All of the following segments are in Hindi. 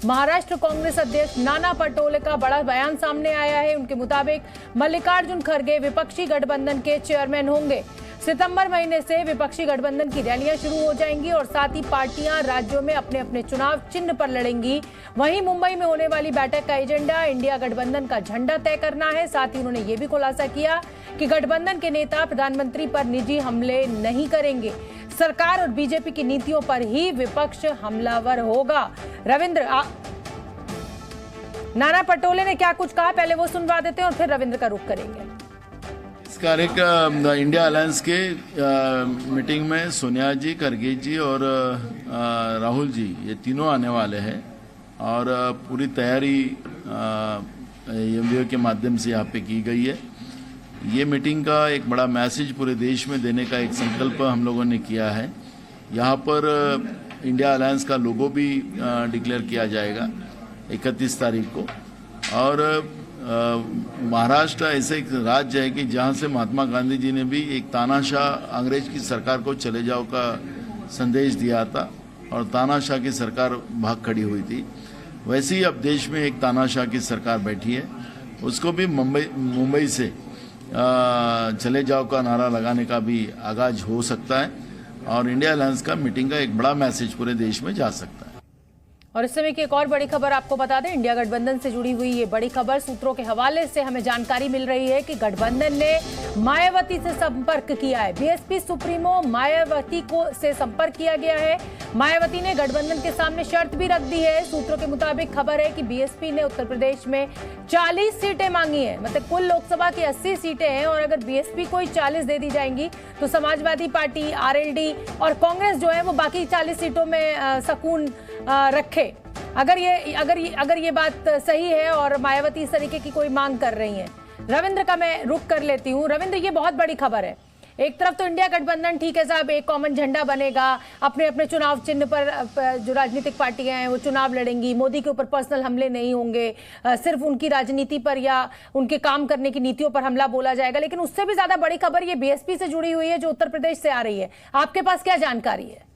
महाराष्ट्र कांग्रेस अध्यक्ष नाना पटोले का बड़ा बयान सामने आया है। उनके मुताबिक मल्लिकार्जुन खड़गे विपक्षी गठबंधन के चेयरमैन होंगे। सितंबर महीने से विपक्षी गठबंधन की रैलियां शुरू हो जाएंगी और साथ ही पार्टियां राज्यों में अपने अपने चुनाव चिन्ह पर लड़ेंगी। वहीं मुंबई में होने वाली बैठक का एजेंडा इंडिया गठबंधन का झंडा तय करना है। साथ ही उन्होंने ये भी खुलासा किया कि गठबंधन के नेता प्रधानमंत्री पर निजी हमले नहीं करेंगे। सरकार और बीजेपी की नीतियों पर ही विपक्ष हमलावर होगा। रविंद्र, नाना पटोले ने क्या कुछ कहा, पहले वो सुनवा देते हैं और फिर रविंद्र का रुख करेंगे। इस कार्य इंडिया अलायंस के मीटिंग में सोनिया जी, खड़गे जी और राहुल जी, ये तीनों आने वाले हैं और पूरी तैयारी एमवीओ के माध्यम से यहाँ पे की गई है। ये मीटिंग का एक बड़ा मैसेज पूरे देश में देने का एक संकल्प हम लोगों ने किया है। यहाँ पर इंडिया अलायंस का लोगो भी डिक्लेयर किया जाएगा 31 तारीख को। और महाराष्ट्र ऐसे एक राज्य है कि जहाँ से महात्मा गांधी जी ने भी एक तानाशाह अंग्रेज की सरकार को चले जाओ का संदेश दिया था और तानाशाह की सरकार भाग खड़ी हुई थी। वैसे ही अब देश में एक तानाशाह की सरकार बैठी है, उसको भी मुंबई से चले जाओ का नारा लगाने का भी आगाज हो सकता है और इंडिया अलायंस का मीटिंग का एक बड़ा मैसेज पूरे देश में जा सकता है। और इस समय की एक और बड़ी खबर आपको बता दें, इंडिया गठबंधन से जुड़ी हुई ये बड़ी खबर सूत्रों के हवाले से हमें जानकारी मिल रही है कि गठबंधन ने मायावती से संपर्क किया है। बीएसपी सुप्रीमो मायावती को से संपर्क किया गया है। मायावती ने गठबंधन के सामने शर्त भी रख दी है। सूत्रों के मुताबिक खबर है कि बीएसपी ने उत्तर प्रदेश में 40 सीटें मांगी है। मतलब कुल लोकसभा की 80 सीटें हैं और अगर बीएसपी को 40 दे दी जाएंगी तो समाजवादी पार्टी, आरएलडी और कांग्रेस जो है वो बाकी 40 सीटों में सकून रखे। अगर ये बात सही है और मायावती इस तरीके की कोई मांग कर रही हैं। रविंद्र का मैं रुख कर लेती हूँ। रविंद्र, ये बहुत बड़ी खबर है। एक तरफ तो इंडिया गठबंधन, ठीक है साहब, एक कॉमन झंडा बनेगा, अपने अपने चुनाव चिन्ह पर जो राजनीतिक पार्टियां हैं वो चुनाव लड़ेंगी, मोदी के ऊपर पर्सनल हमले नहीं होंगे, सिर्फ उनकी राजनीति पर या उनके काम करने की नीतियों पर हमला बोला जाएगा। लेकिन उससे भी ज्यादा बड़ी खबर ये बीएसपी से जुड़ी हुई है जो उत्तर प्रदेश से आ रही है। आपके पास क्या जानकारी है?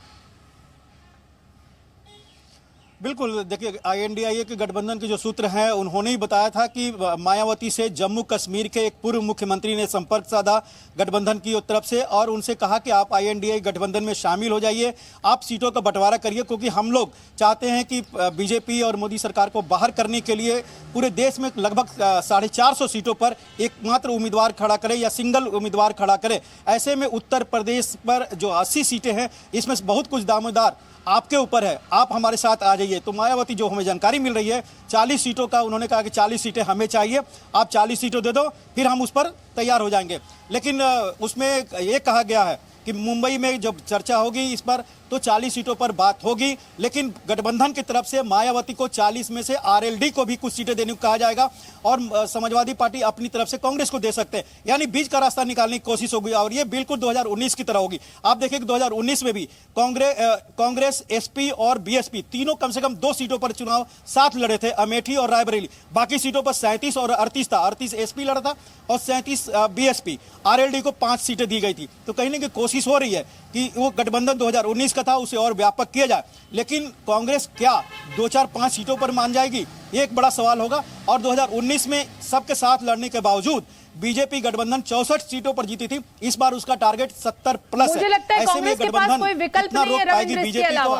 बिल्कुल, देखिए INDIA के गठबंधन के जो सूत्र हैं उन्होंने ही बताया था कि मायावती से जम्मू कश्मीर के एक पूर्व मुख्यमंत्री ने संपर्क साधा गठबंधन की तरफ से और उनसे कहा कि आप INDIA गठबंधन में शामिल हो जाइए, आप सीटों का बंटवारा करिए, क्योंकि हम लोग चाहते हैं कि बीजेपी और मोदी सरकार को बाहर करने के लिए पूरे देश में लगभग 450 सीटों पर एकमात्र उम्मीदवार खड़ा करें या सिंगल उम्मीदवार खड़ा करें। ऐसे में उत्तर प्रदेश पर जो 80 सीटें हैं इसमें बहुत कुछ दावेदार आपके ऊपर है, आप हमारे साथ आ जाइए। तो मायावती, जो हमें जानकारी मिल रही है, 40 सीटों का उन्होंने कहा कि 40 सीटें हमें चाहिए, आप 40 सीटें दे दो, फिर हम उस पर तैयार हो जाएंगे। लेकिन उसमें ये कहा गया है कि मुंबई में जब चर्चा होगी इस पर तो 40 सीटों पर बात होगी, लेकिन गठबंधन की तरफ से मायावती को 40 में से आरएलडी को भी कुछ सीटें देने को कहा जाएगा और समाजवादी पार्टी अपनी तरफ से कांग्रेस को दे सकते हैं, यानी बीच का रास्ता निकालने की कोशिश होगी। और ये बिल्कुल 2019 की तरह होगी। आप देखिए कि 2019 में भी कांग्रेस, एसपी और बीएसपी तीनों कम से कम 2 सीटों पर चुनाव साथ लड़े थे, अमेठी और रायबरेली। बाकी सीटों पर 37 और 38 था, 38 एसपी लड़ा था और 37 बीएसपी। आरएलडी को 5 सीटें दी गई थी। तो कहीं ना कहीं कोशिश हो रही है कि वो गठबंधन 2019 का था उसे और व्यापक किया जाए। लेकिन कांग्रेस क्या 2, 4, 5 सीटों पर मान जाएगी, ये एक बड़ा सवाल होगा। और 2019 में सबके साथ लड़ने के बावजूद बीजेपी गठबंधन 64 सीटों पर जीती थी, इस बार उसका टारगेट 70 प्लस है। मुझे लगता है कांग्रेस के पास कोई विकल्प नहीं है रविंद्र, इसके अलावा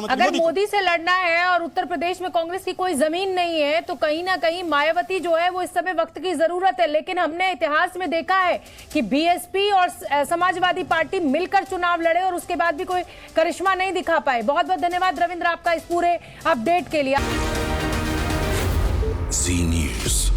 अगर मोदी से लड़ना है और उत्तर प्रदेश में कांग्रेस की कोई जमीन नहीं है तो कहीं ना कहीं मायावती जो है वो इस समय वक्त की जरूरत है। लेकिन हमने इतिहास में देखा है कि बीएसपी और समाजवादी पार्टी मिलकर चुनाव लड़े और उसके बाद भी कोई करिश्मा नहीं दिखा पाए। बहुत बहुत धन्यवाद रविंद्र आपका इस पूरे अपडेट के लिए। जी न्यूज़।